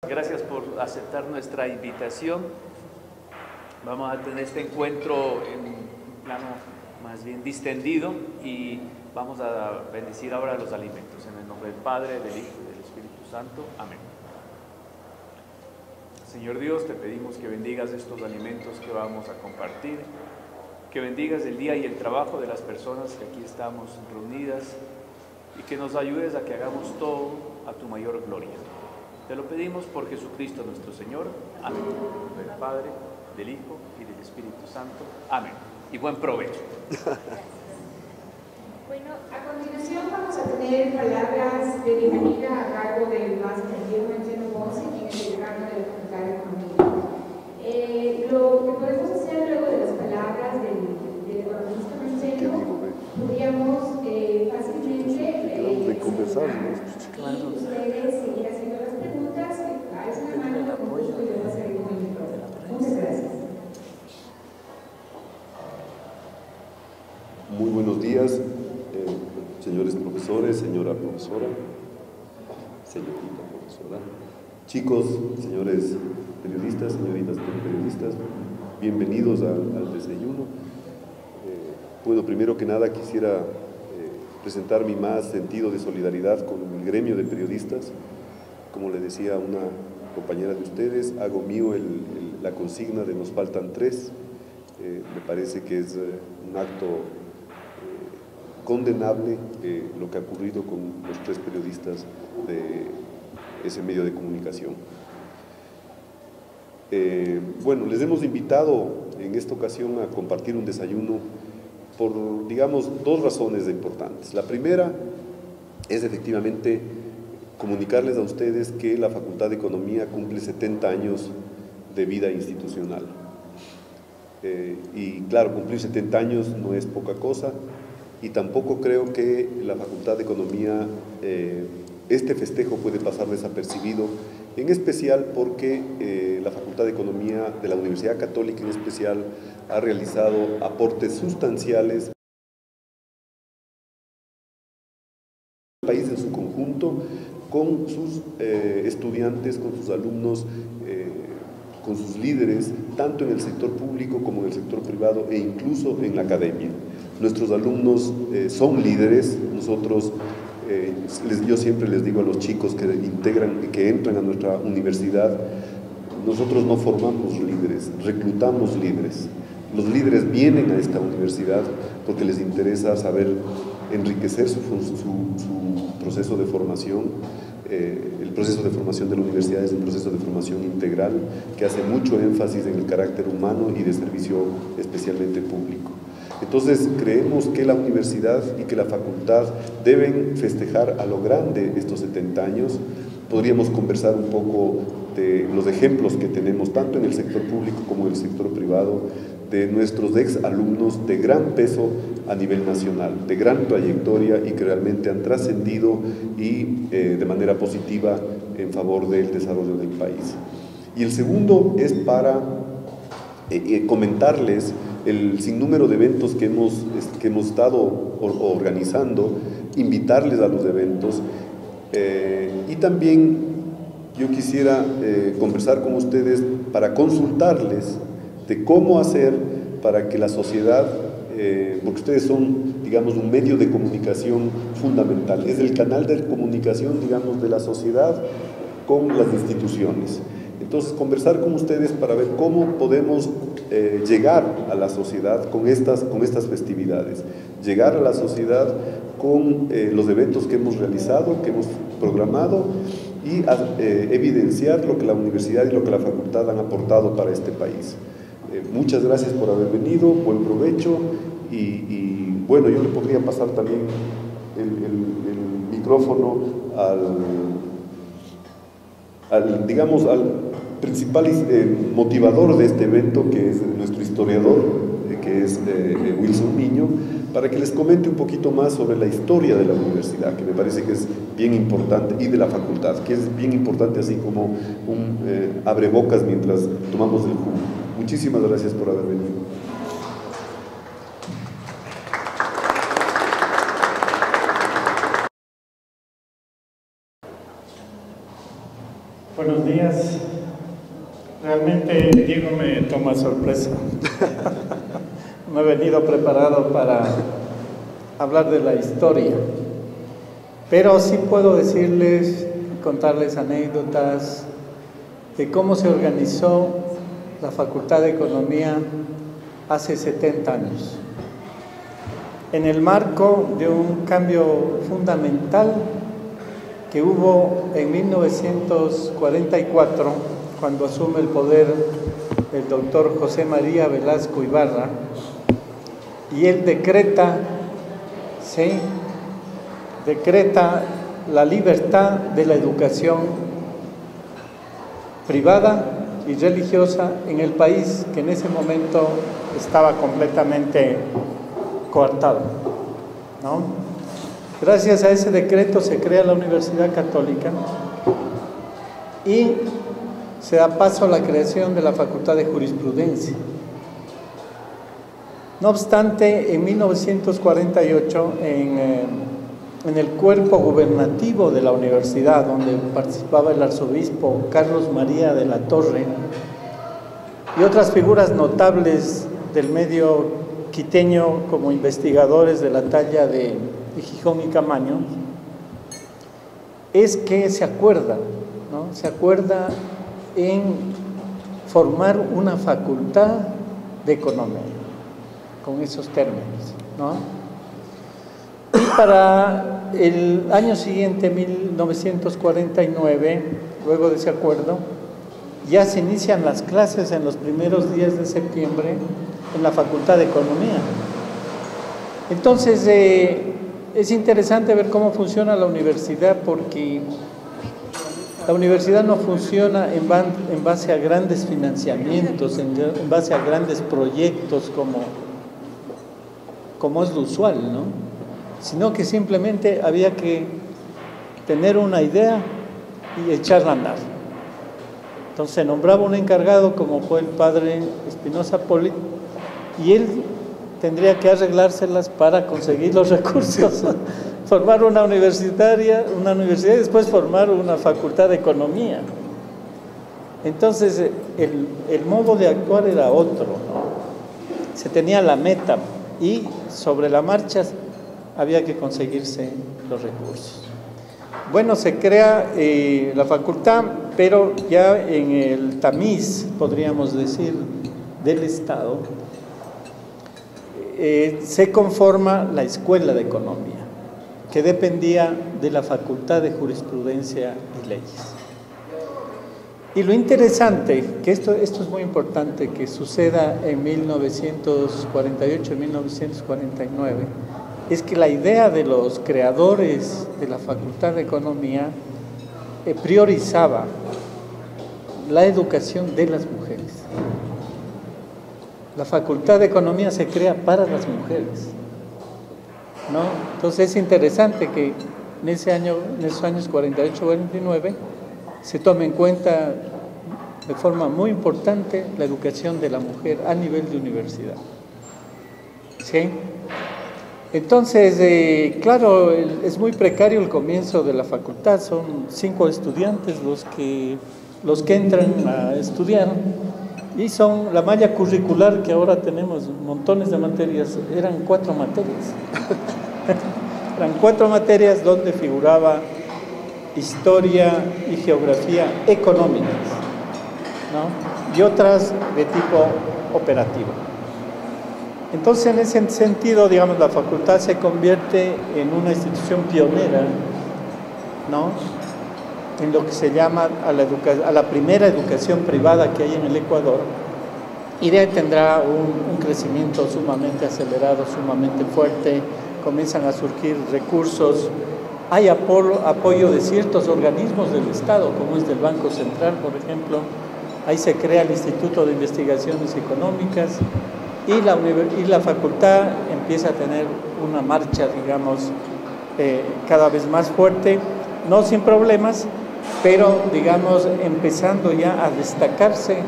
Gracias por aceptar nuestra invitación. Vamos a tener este encuentro en un plano más bien distendido y vamos a bendecir ahora los alimentos. En el nombre del Padre, del Hijo y del Espíritu Santo. Amén. Señor Dios, te pedimos que bendigas estos alimentos que vamos a compartir, que bendigas el día y el trabajo de las personas que aquí estamos reunidas y que nos ayudes a que hagamos todo a tu mayor gloria. Te lo pedimos por Jesucristo nuestro Señor. Amén. En el nombre del Padre, del Hijo y del Espíritu Santo. Amén. Y buen provecho. Bueno, a continuación vamos a tener palabras de bienvenida a cargo del máster Guillermo Echeno Ponce, quien es decano de la Facultad de Economía. Lo que podemos hacer luego de las palabras del economista Echeno, podríamos fácilmente conversar, y ustedes seguir haciendo las preguntas que a esa mano con gusto yo voy a seguir con el micrófono. Muchas gracias. Muy buenos días, señores profesores, señora profesora, señorita profesora, chicos, señores periodistas, señoritas periodistas, bienvenidos al desayuno. Bueno, primero que nada quisiera presentar mi más sentido de solidaridad con el gremio de periodistas. Como le decía a una compañera de ustedes, hago mío la consigna de nos faltan 3. Me parece que es un acto condenable lo que ha ocurrido con los 3 periodistas de ese medio de comunicación. Bueno, les hemos invitado en esta ocasión a compartir un desayuno por, digamos, 2 razones importantes. La primera es efectivamente comunicarles a ustedes que la Facultad de Economía cumple 70 años de vida institucional. Y claro, cumplir 70 años no es poca cosa, y tampoco creo que la Facultad de Economía, este festejo puede pasar desapercibido, en especial porque la Facultad de Economía de la Universidad Católica en especial ha realizado aportes sustanciales al país en su conjunto, con sus estudiantes, con sus alumnos, con sus líderes, tanto en el sector público como en el sector privado e incluso en la academia. Nuestros alumnos son líderes. Nosotros, yo siempre les digo a los chicos que entran a nuestra universidad, nosotros no formamos líderes, reclutamos líderes. Los líderes vienen a esta universidad porque les interesa saber enriquecer su proceso de formación. El proceso de formación de la universidad es un proceso de formación integral que hace mucho énfasis en el carácter humano y de servicio especialmente público. Entonces creemos que la universidad y que la facultad deben festejar a lo grande estos 70 años. Podríamos conversar un poco de los ejemplos que tenemos tanto en el sector público como en el sector privado, de nuestros ex alumnos de gran peso a nivel nacional, de gran trayectoria y que realmente han trascendido y de manera positiva en favor del desarrollo del país. Y el segundo es para comentarles el sinnúmero de eventos que hemos estado organizando, invitarles a los eventos, y también yo quisiera conversar con ustedes para consultarles de cómo hacer para que la sociedad, porque ustedes son, digamos, un medio de comunicación fundamental, es el canal de comunicación, digamos, de la sociedad con las instituciones. Entonces, conversar con ustedes para ver cómo podemos llegar a la sociedad con estas festividades, llegar a la sociedad con los eventos que hemos realizado, que hemos programado, y evidenciar lo que la universidad y lo que la facultad han aportado para este país. Muchas gracias por haber venido, buen provecho, y bueno, yo le podría pasar también el micrófono digamos, al principal motivador de este evento, que es nuestro historiador, que es Wilson Niño, para que les comente un poquito más sobre la historia de la universidad, que me parece que es bien importante, y de la facultad, que es bien importante, así como un abrebocas mientras tomamos el jugo. Muchísimas gracias por haber venido. Bueno, buenos días. Realmente Diego me toma sorpresa. No he venido preparado para hablar de la historia, pero sí puedo decirles, contarles anécdotas de cómo se organizó la Facultad de Economía hace 70 años, en el marco de un cambio fundamental que hubo en 1944, cuando asume el poder el doctor José María Velasco Ibarra, y él decreta la libertad de la educación privada y religiosa en el país, que en ese momento estaba completamente coartado, ¿no? Gracias a ese decreto se crea la Universidad Católica y se da paso a la creación de la Facultad de Jurisprudencia. No obstante, en 1948, en el cuerpo gubernativo de la universidad, donde participaba el arzobispo Carlos María de la Torre y otras figuras notables del medio quiteño como investigadores de la talla de Gijón y Camaño, es que se acuerda, ¿no? Se acuerda en formar una facultad de economía, con esos términos, ¿no? Y para el año siguiente, 1949, luego de ese acuerdo, ya se inician las clases en los primeros días de septiembre en la Facultad de Economía. Entonces, es interesante ver cómo funciona la universidad, porque la universidad no funciona en base a grandes financiamientos, en base a grandes proyectos como es lo usual, ¿no? Sino que simplemente había que tener una idea y echarla a andar. Entonces se nombraba un encargado, como fue el padre Espinosa Poli, y él tendría que arreglárselas para conseguir los recursos, formar una universidad y después formar una facultad de economía. Entonces el modo de actuar era otro, ¿no? Se tenía la meta y sobre la marcha había que conseguirse los recursos. Bueno, se crea la facultad, pero ya en el tamiz, podríamos decir, del Estado, se conforma la Escuela de Economía, que dependía de la Facultad de Jurisprudencia y Leyes. Y lo interesante, que esto es muy importante, que suceda en 1948 y 1949, es que la idea de los creadores de la Facultad de Economía priorizaba la educación de las mujeres. La Facultad de Economía se crea para las mujeres, ¿no? Entonces es interesante que en esos años 48-49 se tome en cuenta de forma muy importante la educación de la mujer a nivel de universidad. ¿Sí? Entonces, claro, es muy precario el comienzo de la facultad, son 5 estudiantes los que entran a estudiar, y son la malla curricular que ahora tenemos, montones de materias, eran 4 materias. Eran 4 materias donde figuraba historia y geografía económicas, ¿no? Y otras de tipo operativo. Entonces, en ese sentido, digamos, la facultad se convierte en una institución pionera, ¿no?, en lo que se llama a la primera educación privada que hay en el Ecuador, y de ahí tendrá un crecimiento sumamente acelerado, sumamente fuerte. Comienzan a surgir recursos, hay apoyo de ciertos organismos del Estado, como es del Banco Central, por ejemplo. Ahí se crea el Instituto de Investigaciones Económicas, y la facultad empieza a tener una marcha, digamos, cada vez más fuerte, no sin problemas, pero, digamos, empezando ya a destacarse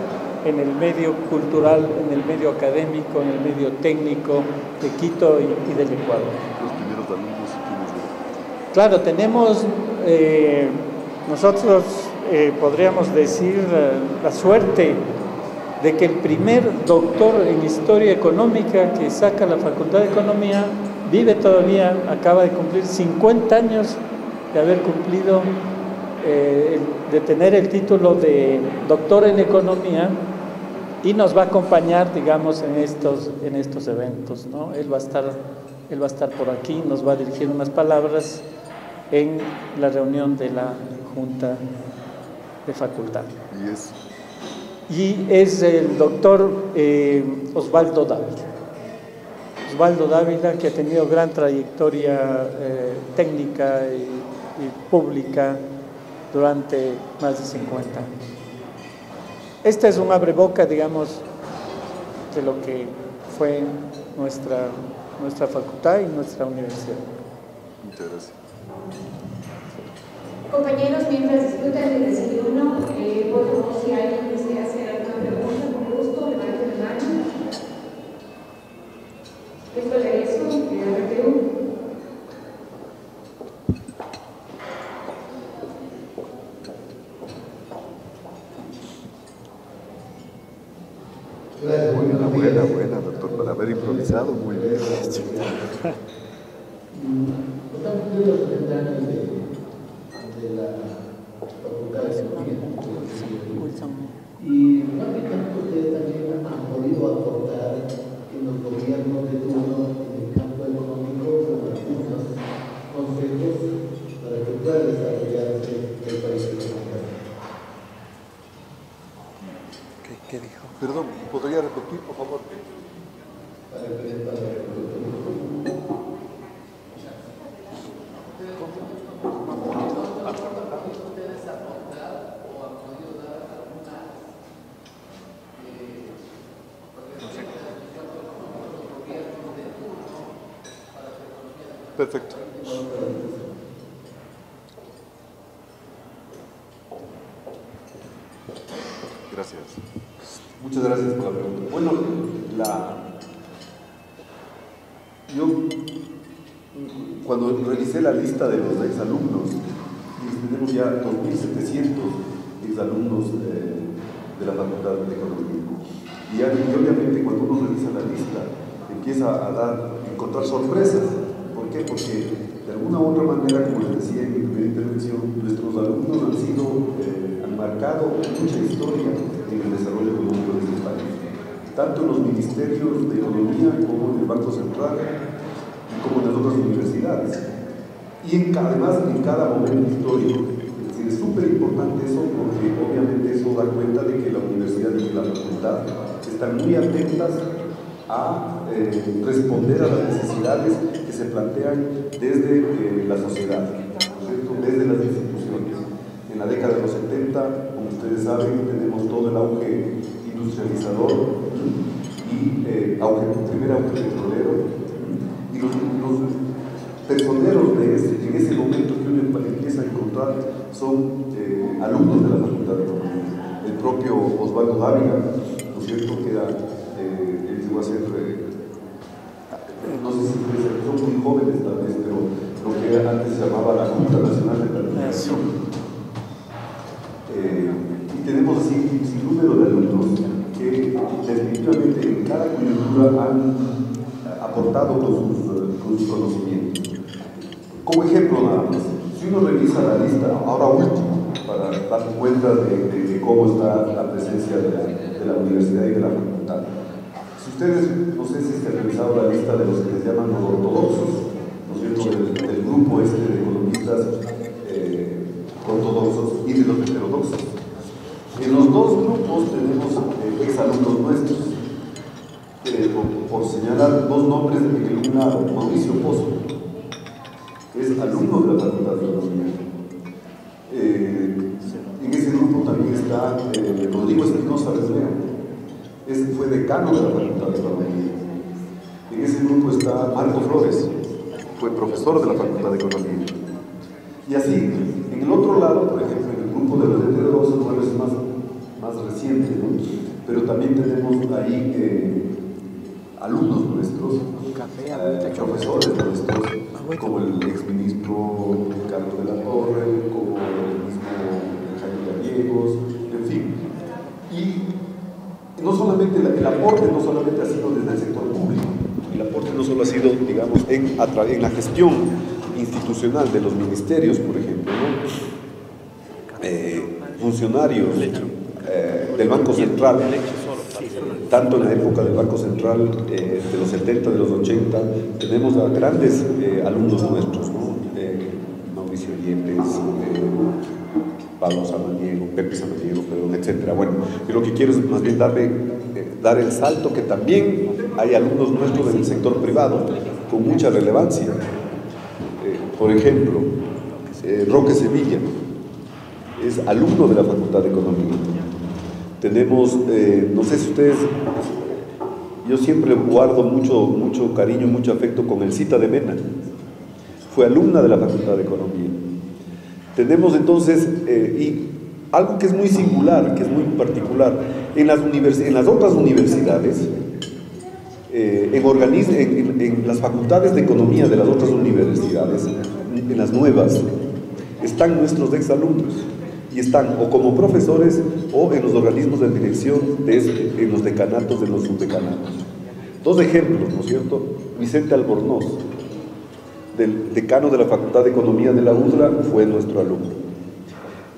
en el medio cultural, en el medio académico, en el medio técnico de Quito y del Ecuador. Los primeros alumnos. Claro, tenemos nosotros podríamos decir, la suerte de que el primer doctor en historia económica que saca la Facultad de Economía vive todavía, acaba de cumplir 50 años de haber cumplido, de tener el título de doctor en economía, y nos va a acompañar, digamos, en estos eventos, ¿no? Él va a estar por aquí, nos va a dirigir unas palabras en la reunión de la Junta de Facultad. Y es el doctor Osvaldo Dávila. Osvaldo Dávila, que ha tenido gran trayectoria técnica y pública durante más de 50 años. Este es un abreboca, digamos, de lo que fue nuestra facultad y nuestra universidad. Muchas gracias. Compañeros, mientras disfrutan del desayuno, por favor, si alguien desea hacer alguna pregunta, con gusto, levanten la mano. ¿Qué fue de eso? Buena, doctor, para haber improvisado, muy bien. Estamos cumpliendo los 70 años de la Facultad de Economía. Y prácticamente ustedes también han podido aportar en los gobiernos de turno en el campo económico con algunos consejos para que pueda desarrollarse el país económico. ¿Qué dijo? Perdón, ¿podría repetir, por favor? Para el Perfecto. Gracias. Muchas gracias por la pregunta. Bueno, yo cuando revisé la lista de los exalumnos, tenemos ya 2.700 exalumnos de la Facultad de Economía. Y obviamente cuando uno revisa la lista, empieza a encontrar sorpresas. ¿Por qué? Porque de alguna u otra manera, como les decía en mi primera intervención, nuestros alumnos han marcado mucha historia en el desarrollo económico de este país, tanto en los ministerios de Economía como en el Banco Central y como en las otras universidades. Y además en cada momento histórico. Es decir, es súper importante eso porque obviamente eso da cuenta de que la universidad y la facultad están muy atentas a responder a las necesidades que se plantean desde la sociedad, ¿no? Desde las instituciones. En la década de los 70, como ustedes saben, tenemos todo el auge industrializador y primer auge petrolero, y los personeros en ese momento que uno empieza a encontrar son alumnos de la Facultad de Economía. El propio Osvaldo Dávila, ¿no es cierto?, que era él llegó a ser, no sé si son muy jóvenes tal vez, pero lo que antes se llamaba la Junta Nacional de Calificación. Y tenemos así un sinnúmero de alumnos que definitivamente en cada coyuntura han aportado con sus conocimientos. Como ejemplo nada más, si uno revisa la lista, ahora último, para dar cuenta de cómo está la presencia de la universidad y de la facultad. Si ustedes, no sé si es que han revisado la lista de los que les llaman los ortodoxos, ¿no es cierto?, del grupo de economistas ortodoxos y de los heterodoxos. En los dos grupos tenemos exalumnos nuestros. Por señalar dos nombres de mi alumnado, Mauricio Pozo, que es alumno de la Facultad de Economía. En ese grupo también está Rodrigo Espinosa Bermeo, fue decano de la Facultad de Economía. En ese grupo está Marco Flores, fue profesor de la Facultad de Economía. Y así, en el otro lado, por ejemplo, en el grupo de los heterodoxos, bueno, es más reciente, ¿no? Pero también tenemos ahí alumnos nuestros, profesores nuestros, como el exministro Carlos de la Torre, como el mismo Jaime ciegos, en fin. Y no solamente el aporte no solamente ha sido desde el sector público, el aporte no solo ha sido, digamos, en la gestión institucional de los ministerios, por ejemplo, ¿no? Funcionarios del Banco Central, tanto en la época del Banco Central de los 70, de los 80, tenemos a grandes alumnos nuestros, ¿no? Mauricio Yepes, Pablo Samaniego, Pepe Samaniego, perdón, etcétera. Bueno, yo lo que quiero es más bien dar el salto que también hay alumnos nuestros en el sector privado con mucha relevancia. Por ejemplo, Roque Sevilla es alumno de la Facultad de Economía. Tenemos, no sé si ustedes, yo siempre guardo mucho cariño, mucho afecto con Elcita de Mena, fue alumna de la Facultad de Economía. Tenemos entonces, y algo que es muy singular, que es muy particular, en las otras universidades, en las facultades de economía de las otras universidades, en las nuevas, están nuestros exalumnos. Y están o como profesores o en los organismos de dirección, en los decanatos, en los subdecanatos. Dos ejemplos, ¿no es cierto? Vicente Albornoz, del decano de la Facultad de Economía de la UDLA, fue nuestro alumno.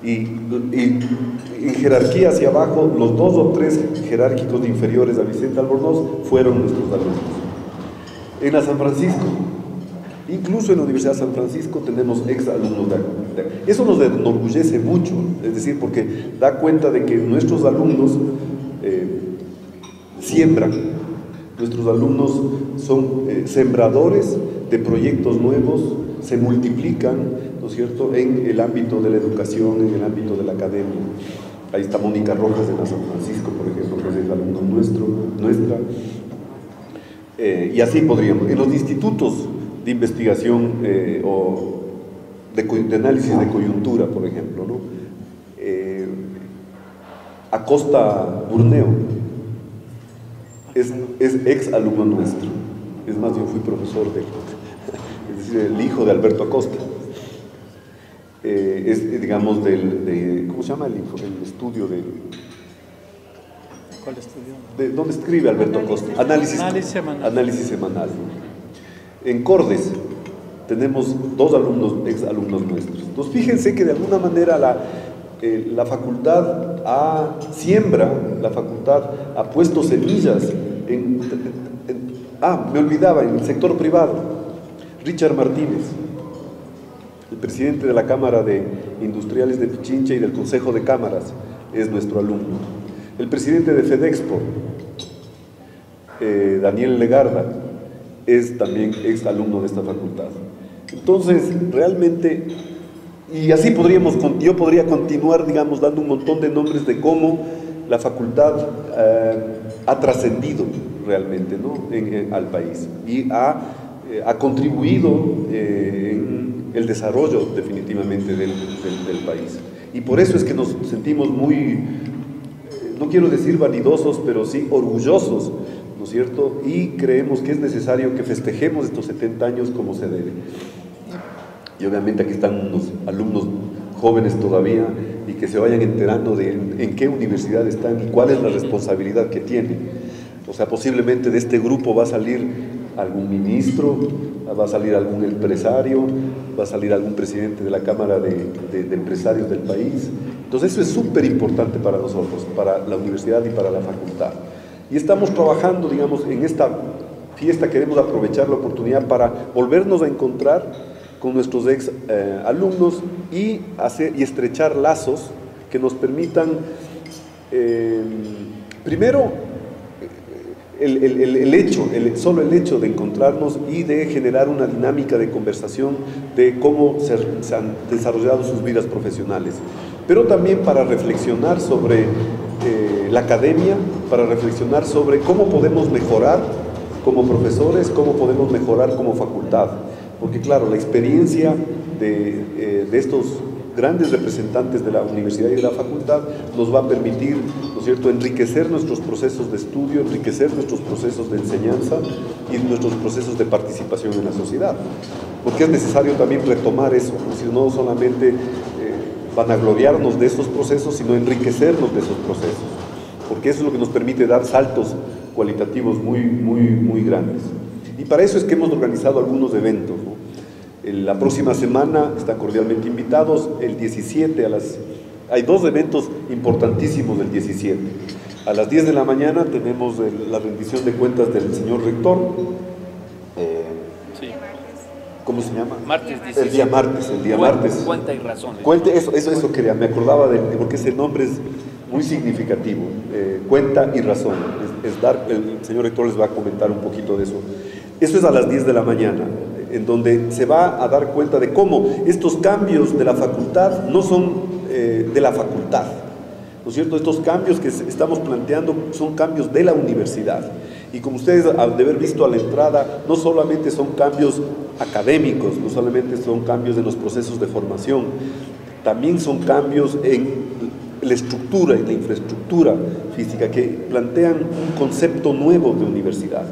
Y en jerarquía hacia abajo, los 2 o 3 jerárquicos inferiores a Vicente Albornoz fueron nuestros alumnos. En la San Francisco, incluso en la Universidad de San Francisco tenemos exalumnos eso nos enorgullece mucho, es decir, porque da cuenta de que nuestros alumnos siembran, nuestros alumnos son sembradores de proyectos nuevos, se multiplican, ¿no es cierto?, en el ámbito de la educación, en el ámbito de la academia. Ahí está Mónica Rojas de la San Francisco, por ejemplo, que es alumno nuestra. Y así podríamos. En los institutos de investigación o de análisis de coyuntura, por ejemplo, ¿no? Acosta Burneo es ex alumno nuestro. Es más, yo fui profesor de él, es decir, el hijo de Alberto Acosta. Es, digamos, ¿cómo se llama el estudio de... ¿Cuál estudio? ¿Dónde escribe Alberto Acosta? Análisis semanal. En Cordes tenemos 2 alumnos, exalumnos nuestros. Entonces, fíjense que de alguna manera la facultad la facultad ha puesto semillas me olvidaba, en el sector privado. Richard Martínez, el presidente de la Cámara de Industriales de Pichincha y del Consejo de Cámaras, es nuestro alumno. El presidente de FEDEXPO, Daniel Legarda, es también ex alumno de esta facultad. Entonces, realmente, y así yo podría continuar, digamos, dando un montón de nombres de cómo la facultad ha trascendido realmente, ¿no?, al país y ha contribuido en el desarrollo definitivamente del país. Y por eso es que nos sentimos muy, no quiero decir vanidosos, pero sí orgullosos, ¿no es cierto? Y creemos que es necesario que festejemos estos 70 años como se debe. Y obviamente aquí están unos alumnos jóvenes todavía y que se vayan enterando de en qué universidad están y cuál es la responsabilidad que tienen. O sea, posiblemente de este grupo va a salir algún ministro, va a salir algún empresario, va a salir algún presidente de la Cámara de Empresarios del país. Entonces eso es súper importante para nosotros, para la universidad y para la facultad. Y estamos trabajando, digamos, en esta fiesta, queremos aprovechar la oportunidad para volvernos a encontrar con nuestros ex alumnos y estrechar lazos que nos permitan, primero, solo el hecho de encontrarnos y de generar una dinámica de conversación de cómo se han desarrollado sus vidas profesionales, pero también para reflexionar sobre la academia, para reflexionar sobre cómo podemos mejorar como profesores, cómo podemos mejorar como facultad, porque claro, la experiencia de estos grandes representantes de la universidad y de la facultad nos va a permitir, ¿no es cierto?, enriquecer nuestros procesos de estudio, enriquecer nuestros procesos de enseñanza y nuestros procesos de participación en la sociedad, porque es necesario también retomar eso, es decir, no solamente vanagloriarnos de esos procesos, sino enriquecernos de esos procesos, porque eso es lo que nos permite dar saltos cualitativos muy grandes. Y para eso es que hemos organizado algunos eventos, ¿no? La próxima semana están cordialmente invitados, el 17 hay dos eventos importantísimos del 17. A las 10 de la mañana tenemos la rendición de cuentas del señor rector. Sí. ¿Cómo se llama? Martes 17. El día martes. Cuenta y razón. Eso quería, me acordaba porque ese nombre es muy significativo. Cuenta y razón. El señor rector les va a comentar un poquito de eso. Eso es a las 10 de la mañana, en donde se va a dar cuenta de cómo estos cambios de la facultad no son de la facultad, ¿no es cierto? Estos cambios que estamos planteando son cambios de la universidad. Y como ustedes han de haber visto a la entrada, no solamente son cambios académicos, no solamente son cambios en los procesos de formación, también son cambios en la estructura, en la infraestructura física, que plantean un concepto nuevo de universidad.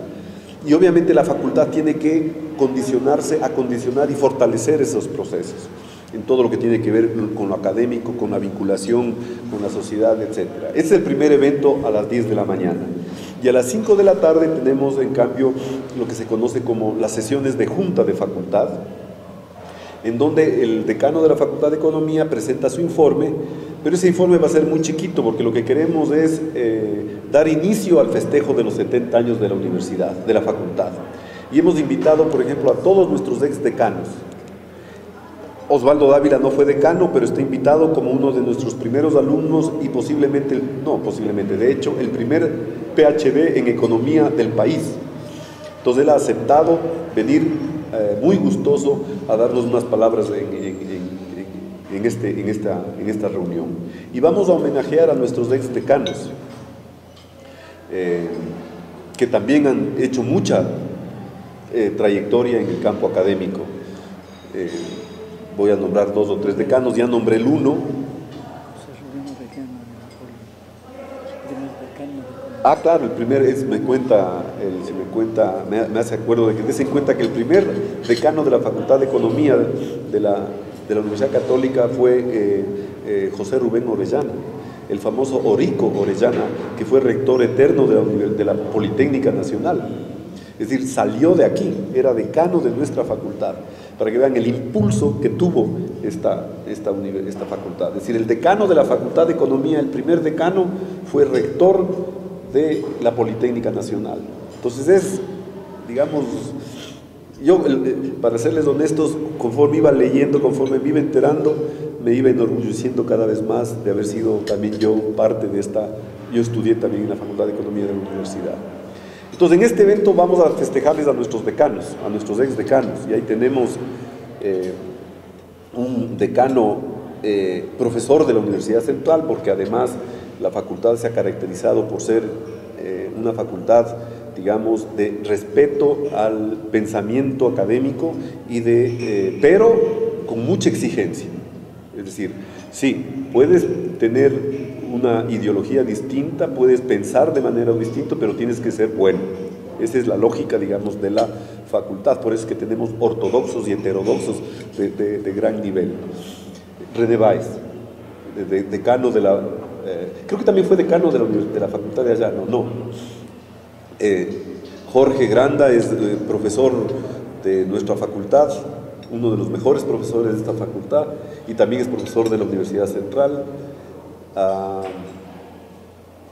Y obviamente la facultad tiene que acondicionar y fortalecer esos procesos en todo lo que tiene que ver con lo académico, con la vinculación con la sociedad, etc. Este es el primer evento a las 10 de la mañana. Y a las 5 de la tarde tenemos, en cambio, lo que se conoce como las sesiones de junta de facultad, en donde el decano de la Facultad de Economía presenta su informe, pero ese informe va a ser muy chiquito, porque lo que queremos es dar inicio al festejo de los 70 años de la universidad, de la facultad. Y hemos invitado, por ejemplo, a todos nuestros ex decanos. Osvaldo Dávila no fue decano, pero está invitado como uno de nuestros primeros alumnos y de hecho, el primer PhD en economía del país. Entonces él ha aceptado venir muy gustoso a darnos unas palabras en esta reunión. Y vamos a homenajear a nuestros ex decanos, que también han hecho mucha trayectoria en el campo académico. Voy a nombrar 2 o 3 decanos, ya nombré el uno. Claro, el primer me hace acuerdo de que des en cuenta que el primer decano de la Facultad de Economía de la Universidad Católica fue José Rubén Orellana, el famoso Orico Orellana, que fue rector eterno de la Politécnica Nacional. Es decir, salió de aquí, era decano de nuestra facultad, para que vean el impulso que tuvo esta facultad. Es decir, el decano de la Facultad de Economía, el primer decano, fue rector de la Politécnica Nacional. Entonces yo, para serles honestos, conforme iba leyendo, conforme me iba enterando, me iba enorgulleciendo cada vez más de haber sido también yo parte de yo estudié también en la Facultad de Economía de la universidad. Entonces, en este evento vamos a festejarles a nuestros decanos, a nuestros ex decanos, y ahí tenemos un decano profesor de la Universidad Central, porque además la facultad se ha caracterizado por ser una facultad, digamos, de respeto al pensamiento académico pero con mucha exigencia. Es decir, sí, puedes tener una ideología distinta, puedes pensar de manera distinta, pero tienes que ser bueno. Esa es la lógica, digamos, de la facultad. Por eso es que tenemos ortodoxos y heterodoxos de gran nivel. René Báez, decano de la... creo que también fue decano de la facultad de allá, no. Jorge Granda es profesor de nuestra facultad, uno de los mejores profesores de esta facultad, y también es profesor de la Universidad Central.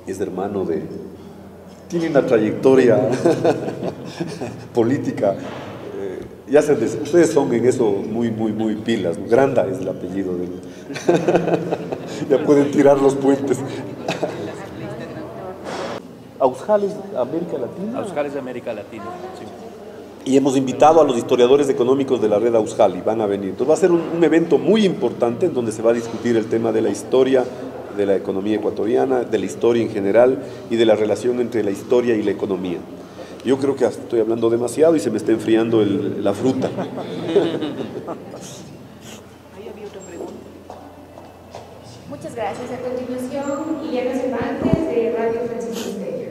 Es hermano tiene una trayectoria política, ustedes son en eso muy pilas, ¿no? Granda es el apellido ya pueden tirar los puentes. ¿Ausjal es América Latina? Ausjal es de América Latina, sí. Y hemos invitado a los historiadores económicos de la red Ausjal y van a venir. Entonces va a ser un evento muy importante en donde se va a discutir el tema de la historia de la economía ecuatoriana, de la historia en general y de la relación entre la historia y la economía. Yo creo que estoy hablando demasiado y se me está enfriando la fruta. Ahí había otra pregunta. Muchas gracias. A continuación, Guillermo Cervantes, de Radio Francisco Estéreo.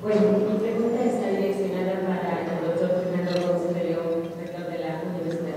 Bueno, mi pregunta está direccionada para el doctor Fernando Ponce de León, rector de la Universidad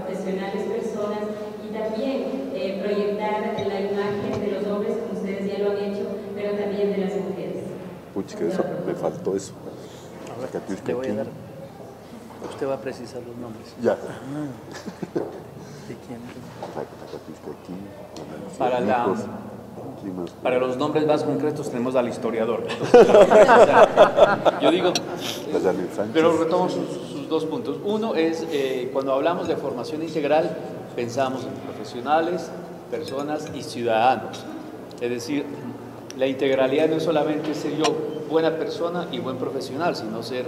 profesionales personas y también proyectar la imagen de los hombres, como ustedes ya lo han hecho, pero también de las mujeres. Pucha, que eso, me faltó eso. Le voy a dar. Usted va a precisar los nombres. Ya. ¿De quién? Para los nombres más concretos tenemos al historiador. Entonces, o sea, yo digo, pero retomo sus dos puntos. Uno es, cuando hablamos de formación integral, pensamos en profesionales, personas y ciudadanos. Es decir, la integralidad no es solamente ser yo buena persona y buen profesional, sino ser,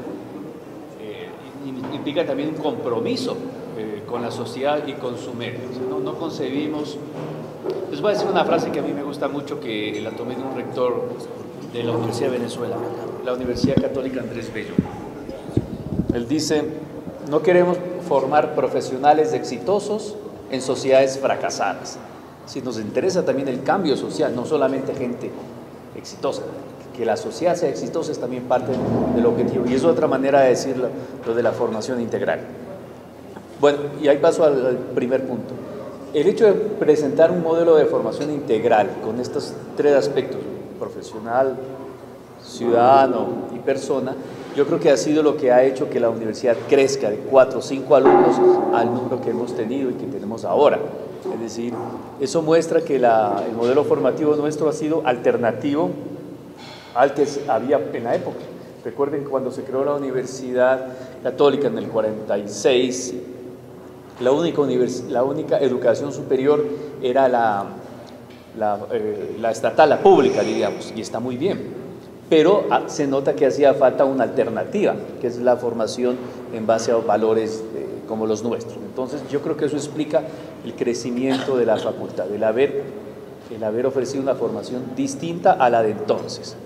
implica también un compromiso con la sociedad y con su medio. O sea, no concebimos. Les voy a decir una frase que a mí me gusta mucho, que la tomé de un rector de la Universidad de Venezuela, la Universidad Católica Andrés Bello. Él dice: no queremos formar profesionales exitosos en sociedades fracasadas. Si nos interesa también el cambio social, no solamente gente exitosa, que la sociedad sea exitosa es también parte del objetivo. Y es otra manera de decir lo de la formación integral. Bueno, y ahí paso al primer punto. El hecho de presentar un modelo de formación integral con estos tres aspectos, profesional, ciudadano y persona, yo creo que ha sido lo que ha hecho que la universidad crezca de 4 o 5 alumnos al número que hemos tenido y que tenemos ahora. Es decir, eso muestra que el modelo formativo nuestro ha sido alternativo al que había en la época. Recuerden que cuando se creó la Universidad Católica en el 46, la única educación superior era la estatal, la pública, diríamos, y está muy bien. Pero se nota que hacía falta una alternativa, que es la formación en base a valores como los nuestros. Entonces, yo creo que eso explica el crecimiento de la facultad, el haber ofrecido una formación distinta a la de entonces.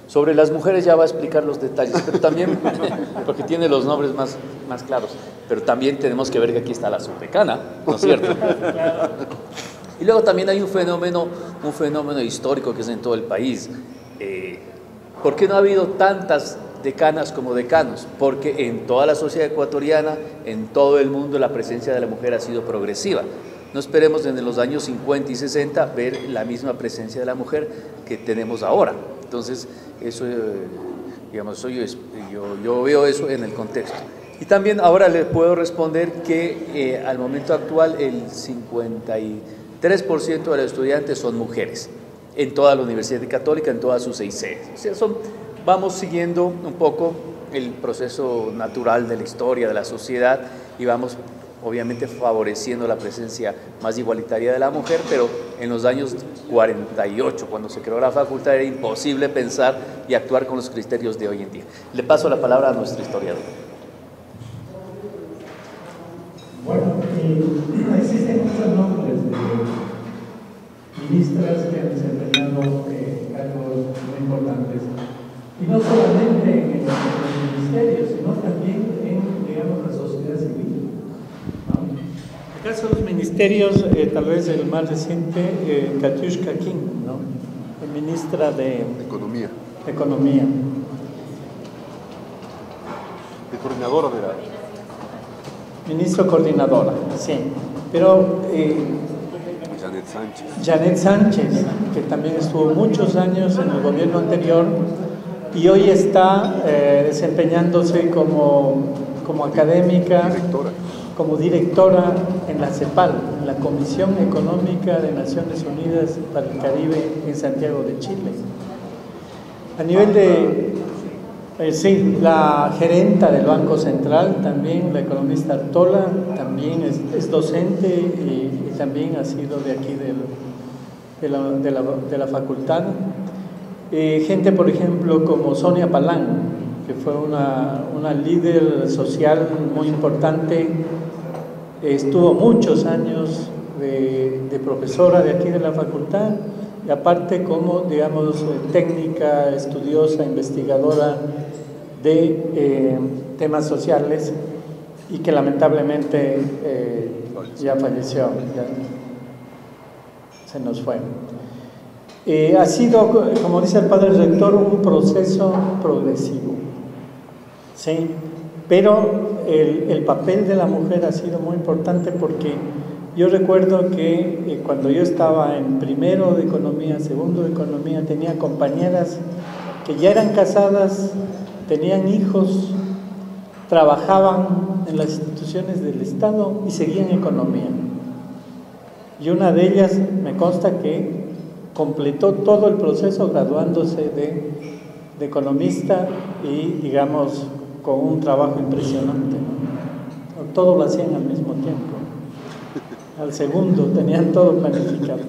Sobre las mujeres ya va a explicar los detalles, pero también, porque tiene los nombres más claros, pero también tenemos que ver que aquí está la subdecana, ¿no es cierto? Y luego también hay un fenómeno histórico que es en todo el país. ¿Por qué no ha habido tantas decanas como decanos? Porque en toda la sociedad ecuatoriana, en todo el mundo, la presencia de la mujer ha sido progresiva. No esperemos en los años 50 y 60 ver la misma presencia de la mujer que tenemos ahora. Entonces, eso, digamos, yo veo eso en el contexto. Y también ahora le puedo responder que al momento actual el 53% de los estudiantes son mujeres en toda la Universidad Católica, en todas sus 6 sedes. O sea, vamos siguiendo un poco el proceso natural de la historia, de la sociedad, y vamos obviamente favoreciendo la presencia más igualitaria de la mujer, pero en los años 48, cuando se creó la facultad, era imposible pensar y actuar con los criterios de hoy en día. Le paso la palabra a nuestro historiador. Bueno, existen muchos nombres de ministras que han desempeñado cargos muy importantes, y no solamente en los ministerios, sino también en, digamos, la sociedad civil. En el caso de los ministerios, tal vez el más reciente, Katiuska King, ¿no? Ministra de Economía. Economía. De coordinadora de la... Ministro coordinadora, sí. Pero Janet Sánchez. Janet Sánchez, que también estuvo muchos años en el gobierno anterior y hoy está desempeñándose como académica, como directora en la CEPAL, en la Comisión Económica de Naciones Unidas para el Caribe en Santiago de Chile. A nivel de... sí, la gerenta del Banco Central también, la economista Artola, también es docente y también ha sido de aquí de la facultad. Gente, por ejemplo, como Sonia Palán, que fue una líder social muy importante, estuvo muchos años de profesora de aquí de la facultad, y aparte como, digamos, técnica, estudiosa, investigadora de temas sociales, y que lamentablemente ya falleció, ya se nos fue. Ha sido, como dice el padre rector, un proceso progresivo, ¿sí? pero el papel de la mujer ha sido muy importante porque yo recuerdo que cuando yo estaba en primero de economía, segundo de economía, tenía compañeras que ya eran casadas, tenían hijos, trabajaban en las instituciones del Estado y seguían economía. Y una de ellas me consta que completó todo el proceso graduándose de economista y, digamos, con un trabajo impresionante. Todo lo hacían al mismo tiempo. Al segundo, tenían todo planificado.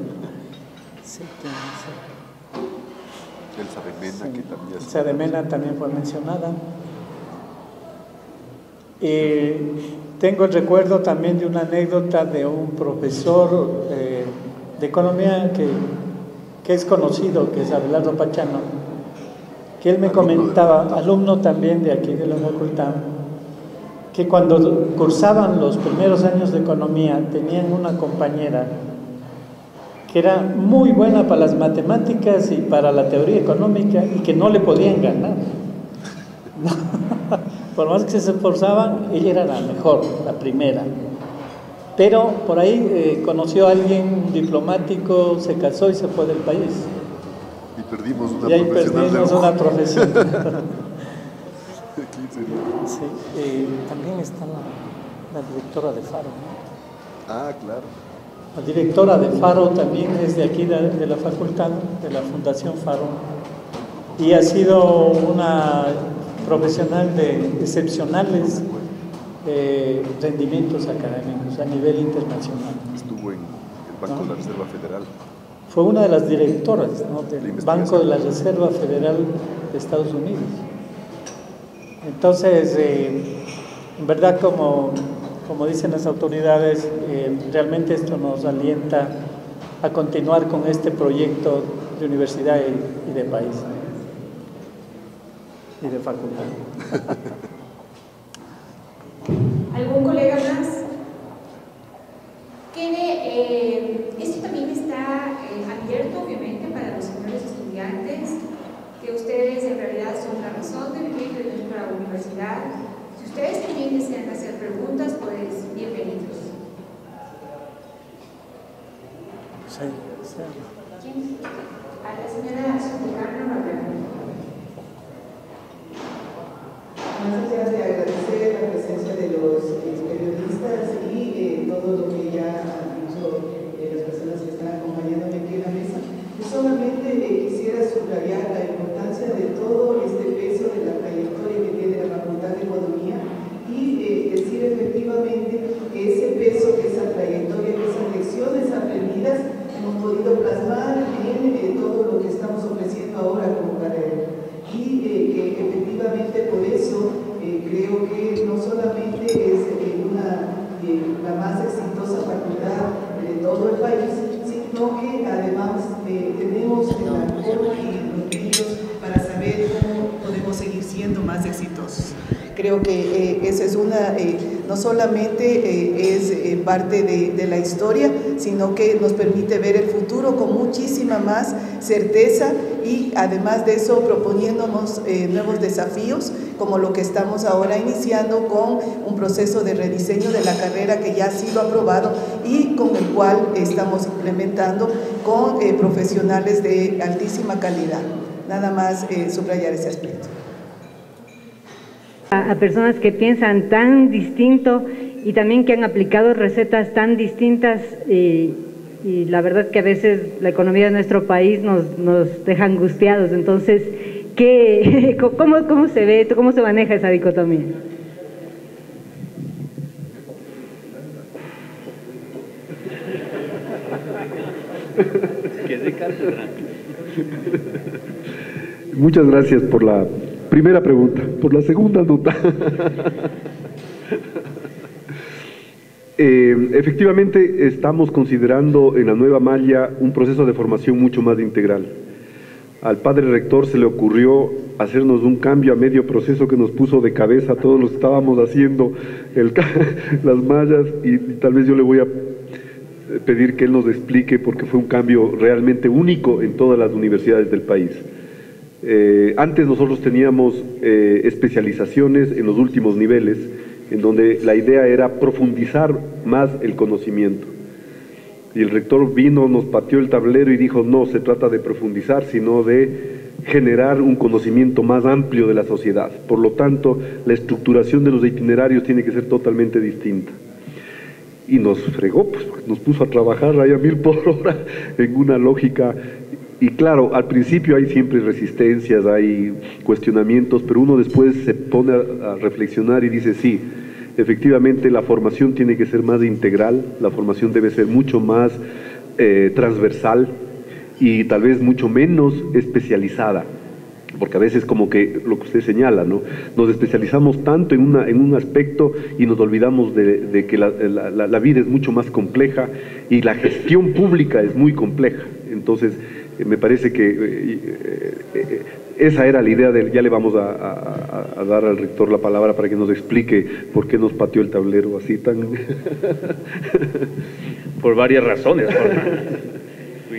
Sí, Elsa de Mena, que también... Elsa de Mena también fue mencionada. Tengo el recuerdo también de una anécdota de un profesor de economía que es conocido, que es Abelardo Pachano, que él me comentaba, alumno también de aquí de la facultad, que cuando cursaban los primeros años de economía tenían una compañera que era muy buena para las matemáticas y para la teoría económica y que no le podían ganar. Por más que se esforzaban, ella era la mejor, la primera. Pero por ahí conoció a alguien, un diplomático, se casó y se fue del país. Y perdimos una y ahí profesional. Perdimos una profesión. Sí, también está la directora de Faro, ¿no? Ah, claro. La directora de Faro también es de aquí, de la facultad, de la Fundación Faro. Y ha sido una profesional de excepcionales rendimientos académicos a nivel internacional. Estuvo en el Banco de la Reserva Federal. Fue una de las directoras, ¿no?, del Banco de la Reserva Federal de Estados Unidos. Entonces, en verdad, como dicen las autoridades, realmente esto nos alienta a continuar con este proyecto de universidad y de país y de facultad. ¿Algún colega más? Esto también está abierto, obviamente, para los señores estudiantes, que ustedes en realidad son la razón de vivir de nuestra universidad. Si ustedes también desean hacer preguntas, pues bienvenidos. Sí. ¿Quién? A la señora Sultana Marrero. Más allá de agradecer la presencia de los periodistas y todo lo que ya han dicho las personas que están acompañándome aquí en la mesa, yo solamente quisiera subrayar la importancia de todo este peso de la trayectoria que tiene la Facultad de Economía y decir efectivamente que ese peso, que esa trayectoria, que esas lecciones aprendidas hemos podido plasmar en todo lo que estamos ofreciendo ahora como carrera. Y que efectivamente por eso creo que no solamente es la más exitosa facultad de todo el país, sino que además tenemos la forma y los medios para saber cómo podemos seguir siendo más exitosos. Creo que esa es no solamente es parte de la historia, sino que nos permite ver el futuro con muchísima más certeza y además de eso proponiéndonos nuevos desafíos, como lo que estamos ahora iniciando con un proceso de rediseño de la carrera que ya ha sido aprobado y con el cual estamos implementando con profesionales de altísima calidad. Nada más subrayar ese aspecto. A personas que piensan tan distinto y también que han aplicado recetas tan distintas y la verdad que a veces la economía de nuestro país nos deja angustiados. Entonces, ¿cómo se ve, cómo se maneja esa dicotomía? Muchas gracias por la primera pregunta. Por la segunda nota. Efectivamente, estamos considerando en la nueva malla un proceso de formación mucho más integral. Al padre rector se le ocurrió hacernos un cambio a medio proceso que nos puso de cabeza a todos los que estábamos haciendo las mallas y tal vez yo le voy a pedir que él nos explique porque fue un cambio realmente único en todas las universidades del país. Antes nosotros teníamos especializaciones en los últimos niveles, en donde la idea era profundizar más el conocimiento. Y el rector vino, nos pateó el tablero y dijo, no se trata de profundizar, sino de generar un conocimiento más amplio de la sociedad. Por lo tanto, la estructuración de los itinerarios tiene que ser totalmente distinta. Y nos fregó, pues, nos puso a trabajar ahí a 1000 por hora en una lógica. Y claro, al principio hay siempre resistencias, hay cuestionamientos, pero uno después se pone a reflexionar y dice, sí, efectivamente la formación tiene que ser más integral, la formación debe ser mucho más transversal y tal vez mucho menos especializada, porque a veces como que lo que usted señala, ¿no? Nos especializamos tanto en un aspecto y nos olvidamos de que la vida es mucho más compleja y la gestión pública es muy compleja. Entonces me parece que esa era la idea ya le vamos a dar al rector la palabra para que nos explique por qué nos pateó el tablero así tan... Por varias razones.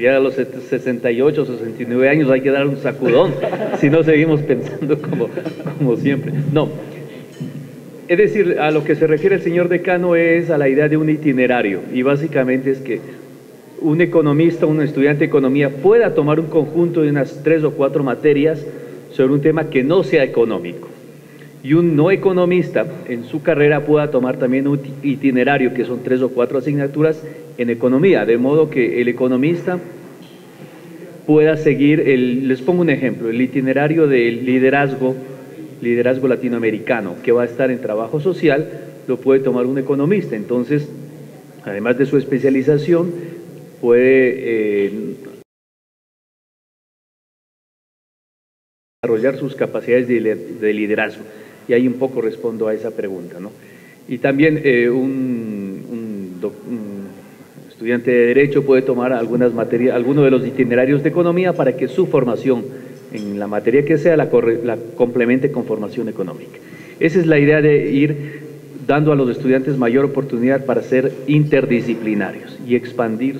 Ya a los 68, 69 años hay que dar un sacudón, si no seguimos pensando como siempre. No, es decir, a lo que se refiere el señor decano es a la idea de un itinerario, y básicamente es que un economista, un estudiante de economía pueda tomar un conjunto de unas 3 o 4 materias sobre un tema que no sea económico, y un no economista en su carrera pueda tomar también un itinerario que son 3 o 4 asignaturas en economía, de modo que el economista pueda seguir, les pongo un ejemplo, el itinerario del liderazgo latinoamericano, que va a estar en trabajo social, lo puede tomar un economista. Entonces, además de su especialización, puede desarrollar sus capacidades de liderazgo. Y ahí un poco respondo a esa pregunta, ¿no? Y también un estudiante de Derecho puede tomar algunos de los itinerarios de economía para que su formación en la materia que sea la complemente con formación económica. Esa es la idea de ir dando a los estudiantes mayor oportunidad para ser interdisciplinarios y expandir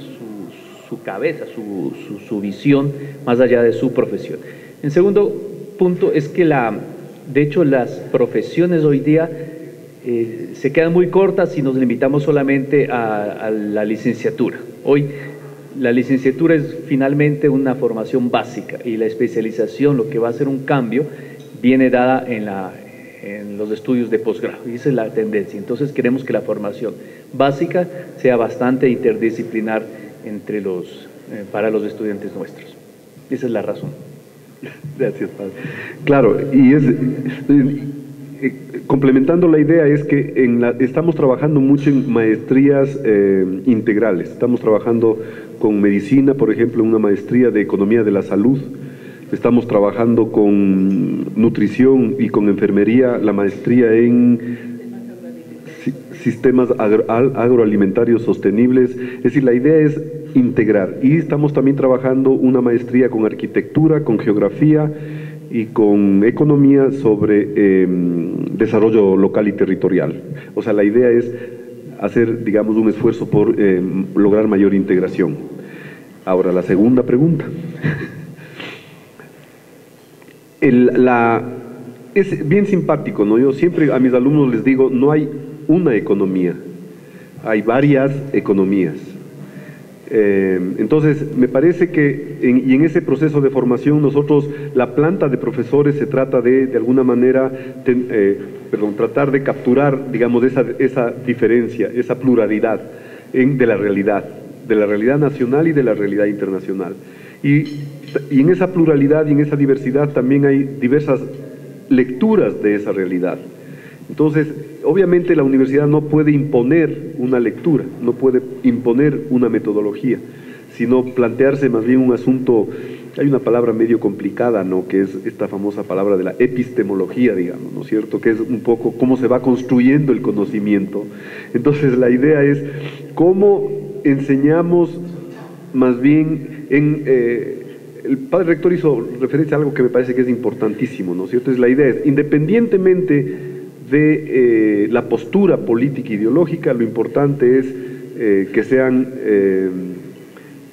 su cabeza, su visión más allá de su profesión. En segundo punto es que de hecho las profesiones hoy día se quedan muy cortas si nos limitamos solamente a la licenciatura. Hoy la licenciatura es finalmente una formación básica y la especialización, lo que va a hacer un cambio, viene dada en los estudios de posgrado, y esa es la tendencia. Entonces queremos que la formación básica sea bastante interdisciplinar para los estudiantes nuestros. Esa es la razón. Gracias, padre. Claro, complementando la idea es que estamos trabajando mucho en maestrías integrales. Estamos trabajando con medicina, por ejemplo, en una maestría de economía de la salud. Estamos trabajando con nutrición y con enfermería, la maestría en sistemas agroalimentarios sostenibles. Es decir, la idea es integrar. Y estamos también trabajando una maestría con arquitectura, con geografía y con economía sobre desarrollo local y territorial. O sea, la idea es hacer, digamos, un esfuerzo por lograr mayor integración. Ahora, la segunda pregunta. Es bien simpático, ¿no? Yo siempre a mis alumnos les digo, no hay una economía, hay varias economías. Entonces, me parece que en ese proceso de formación nosotros, la planta de profesores se trata de alguna manera, tratar de capturar, digamos, esa diferencia, esa pluralidad de la realidad nacional y de la realidad internacional. Y en esa pluralidad y en esa diversidad también hay diversas lecturas de esa realidad. Entonces, obviamente la universidad no puede imponer una lectura, no puede imponer una metodología, sino plantearse más bien un asunto. Hay una palabra medio complicada, ¿no?, que es esta famosa palabra de la epistemología, digamos, ¿no es cierto?, que es un poco cómo se va construyendo el conocimiento. Entonces, la idea es cómo enseñamos más bien el padre rector hizo referencia a algo que me parece que es importantísimo, ¿no es cierto? La idea es, independientemente de la postura política e ideológica, lo importante es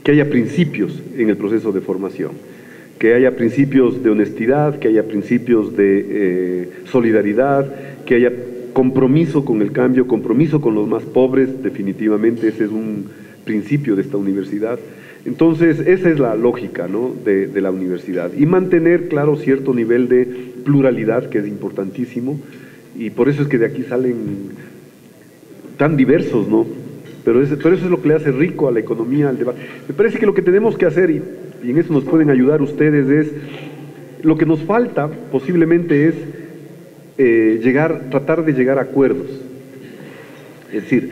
que haya principios en el proceso de formación, que haya principios de honestidad, que haya principios de solidaridad, que haya compromiso con el cambio, compromiso con los más pobres, definitivamente ese es un principio de esta universidad. Entonces, esa es la lógica, ¿no?, de la universidad. Y mantener, claro, cierto nivel de pluralidad, que es importantísimo, y por eso es que de aquí salen tan diversos, ¿no? Pero eso es lo que le hace rico a la economía, al debate. Me parece que lo que tenemos que hacer, y en eso nos pueden ayudar ustedes, es, lo que nos falta posiblemente es tratar de llegar a acuerdos. Es decir,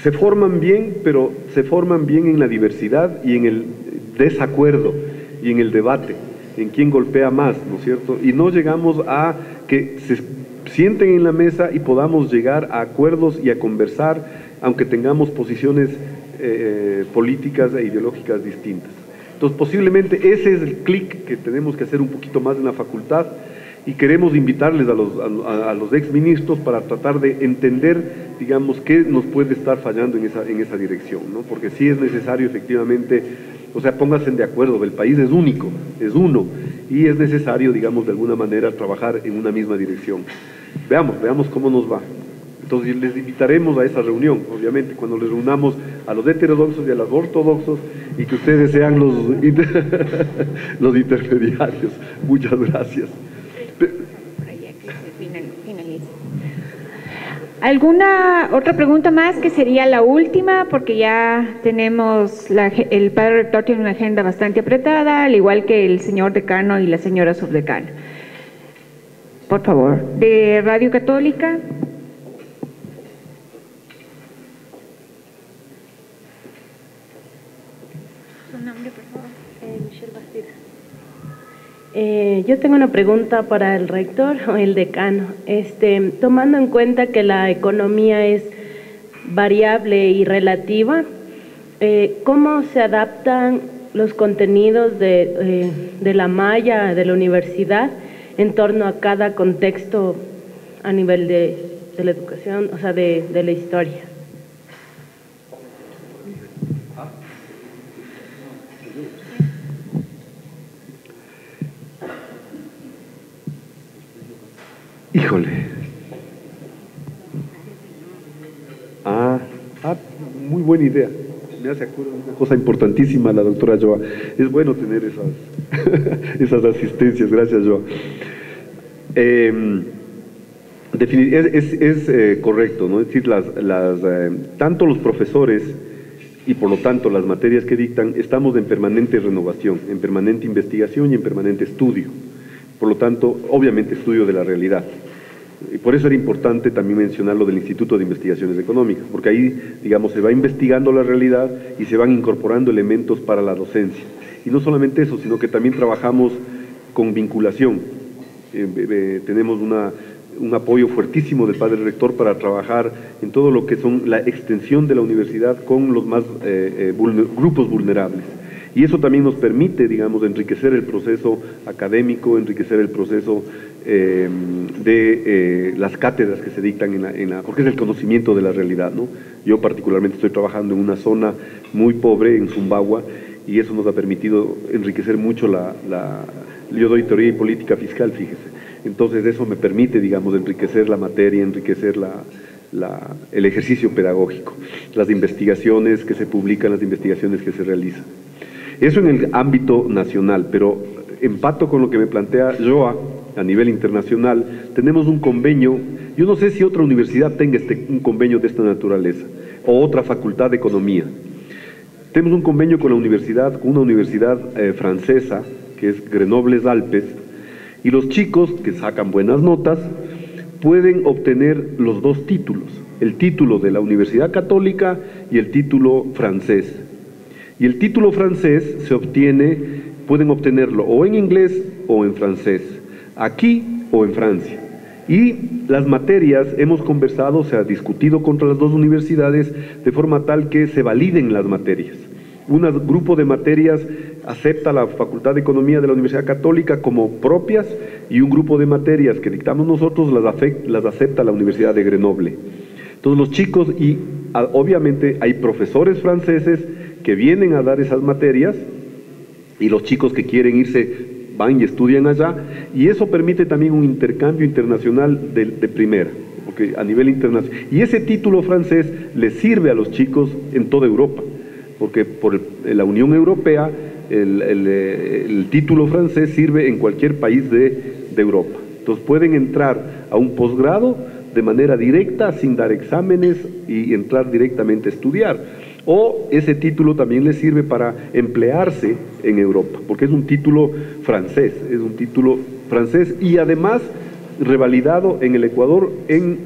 se forman bien, pero se forman bien en la diversidad y en el desacuerdo y en el debate, en quién golpea más, ¿no es cierto? Y no llegamos a que se sienten en la mesa y podamos llegar a acuerdos y a conversar, aunque tengamos posiciones políticas e ideológicas distintas. Entonces, posiblemente ese es el clic que tenemos que hacer un poquito más en la facultad, y queremos invitarles a los exministros para tratar de entender, digamos, qué nos puede estar fallando en esa dirección, ¿no? Porque sí es necesario, efectivamente, o sea, pónganse de acuerdo, el país es único, es uno, y es necesario, digamos, de alguna manera trabajar en una misma dirección. Veamos cómo nos va. Entonces les invitaremos a esa reunión, obviamente, cuando les reunamos a los heterodoxos y a los ortodoxos, y que ustedes sean los intermediarios. Muchas gracias. ¿Alguna otra pregunta más, que sería la última? Porque ya tenemos, el padre rector tiene una agenda bastante apretada, al igual que el señor decano y la señora subdecana. Por favor, de Radio Católica. Su nombre, por favor. Michelle Bastida. Yo tengo una pregunta para el rector o el decano. Tomando en cuenta que la economía es variable y relativa, ¿cómo se adaptan los contenidos de la malla de la universidad en torno a cada contexto a nivel de la educación, o sea, de la historia? Híjole. Muy buena idea. Me hace acuerdo de una cosa importantísima la doctora Joa. Es bueno tener esas asistencias. Gracias, Joa. Es correcto, ¿no? Es decir, tanto los profesores y por lo tanto las materias que dictan, estamos en permanente renovación, en permanente investigación y en permanente estudio. Por lo tanto, obviamente estudio de la realidad. Y por eso era importante también mencionar lo del Instituto de Investigaciones Económicas, porque ahí, digamos, se va investigando la realidad y se van incorporando elementos para la docencia. Y no solamente eso, sino que también trabajamos con vinculación. Tenemos un apoyo fuertísimo del padre rector para trabajar en todo lo que son la extensión de la universidad con los más grupos vulnerables. Y eso también nos permite, digamos, enriquecer el proceso académico, enriquecer el proceso de las cátedras que se dictan porque es el conocimiento de la realidad, ¿no? Yo particularmente estoy trabajando en una zona muy pobre, en Zumbagua, y eso nos ha permitido enriquecer mucho yo doy teoría y política fiscal, fíjese. Entonces eso me permite, digamos, enriquecer la materia, enriquecer el ejercicio pedagógico, las investigaciones que se publican, las investigaciones que se realizan. Eso en el ámbito nacional, pero empato con lo que me plantea Joa a nivel internacional. Tenemos un convenio, yo no sé si otra universidad tenga un convenio de esta naturaleza, o otra facultad de economía. Tenemos un convenio con una universidad francesa, que es Grenoble-Alpes, y los chicos que sacan buenas notas pueden obtener los dos títulos, el título de la Universidad Católica y el título francés. Y el título francés pueden obtenerlo o en inglés o en francés, aquí o en Francia. Y las materias, hemos conversado, se ha discutido contra las dos universidades de forma tal que se validen las materias. Un grupo de materias acepta la Facultad de Economía de la Universidad Católica como propias, y un grupo de materias que dictamos nosotros las acepta la Universidad de Grenoble. Entonces los chicos, y obviamente hay profesores franceses que vienen a dar esas materias y los chicos que quieren irse van y estudian allá, y eso permite también un intercambio internacional de primera, porque a nivel internacional. Y ese título francés les sirve a los chicos en toda Europa, porque por la Unión Europea el título francés sirve en cualquier país de Europa. Entonces pueden entrar a un posgrado de manera directa, sin dar exámenes, y entrar directamente a estudiar. O ese título también les sirve para emplearse en Europa, porque es un título francés, y además revalidado en el Ecuador en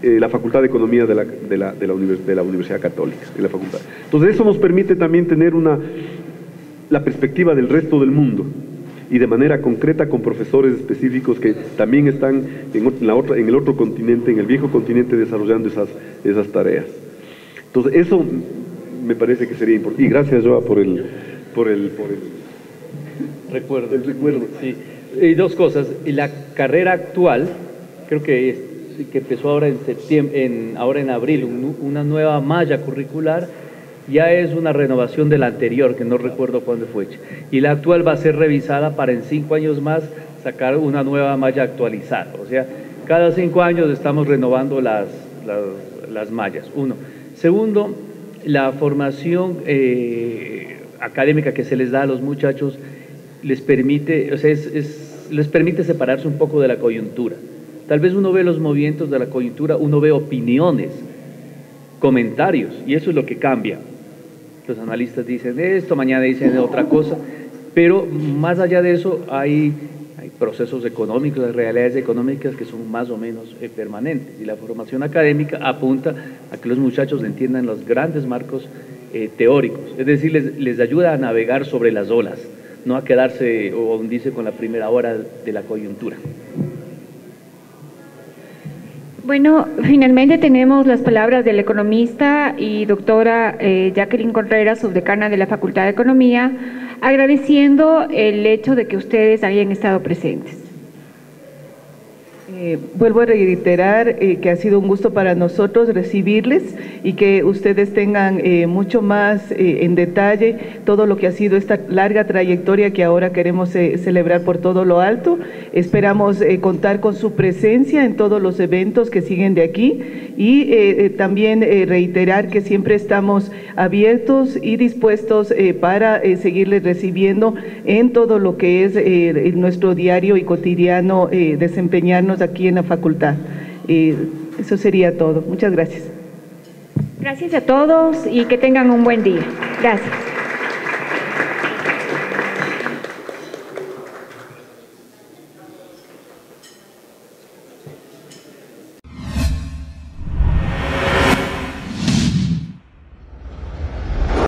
la Facultad de Economía de la Universidad Católica, de la facultad. Entonces eso nos permite también tener la perspectiva del resto del mundo, y de manera concreta con profesores específicos que también están en el otro continente, en el viejo continente, desarrollando esas tareas. Entonces eso me parece que sería importante. Y gracias, Joa, por el recuerdo. El recuerdo. Sí. Y dos cosas. La carrera actual, creo que empezó ahora en septiembre, ahora en abril, una nueva malla curricular, ya es una renovación de la anterior, que no recuerdo cuándo fue hecha. Y la actual va a ser revisada para en 5 años más sacar una nueva malla actualizada. O sea, cada 5 años estamos renovando las mallas. Uno. Segundo, la formación académica que se les da a los muchachos les permite, les permite separarse un poco de la coyuntura. Tal vez uno ve los movimientos de la coyuntura, uno ve opiniones, comentarios, y eso es lo que cambia. Los analistas dicen esto, mañana dicen otra cosa, pero más allá de eso hay procesos económicos, hay realidades económicas que son más o menos permanentes, y la formación académica apunta a que los muchachos entiendan los grandes marcos teóricos, es decir, les ayuda a navegar sobre las olas, no a quedarse o hundirse con la primera hora de la coyuntura. Bueno, finalmente tenemos las palabras del economista y doctora Jacqueline Contreras, subdecana de la Facultad de Economía, agradeciendo el hecho de que ustedes hayan estado presentes. Vuelvo a reiterar que ha sido un gusto para nosotros recibirles y que ustedes tengan mucho más en detalle todo lo que ha sido esta larga trayectoria que ahora queremos celebrar por todo lo alto. Esperamos contar con su presencia en todos los eventos que siguen de aquí, y también reiterar que siempre estamos abiertos y dispuestos para seguirles recibiendo en todo lo que es nuestro diario y cotidiano desempeñarnos aquí en la facultad. Eso sería todo. Muchas gracias. Gracias a todos y que tengan un buen día. Gracias.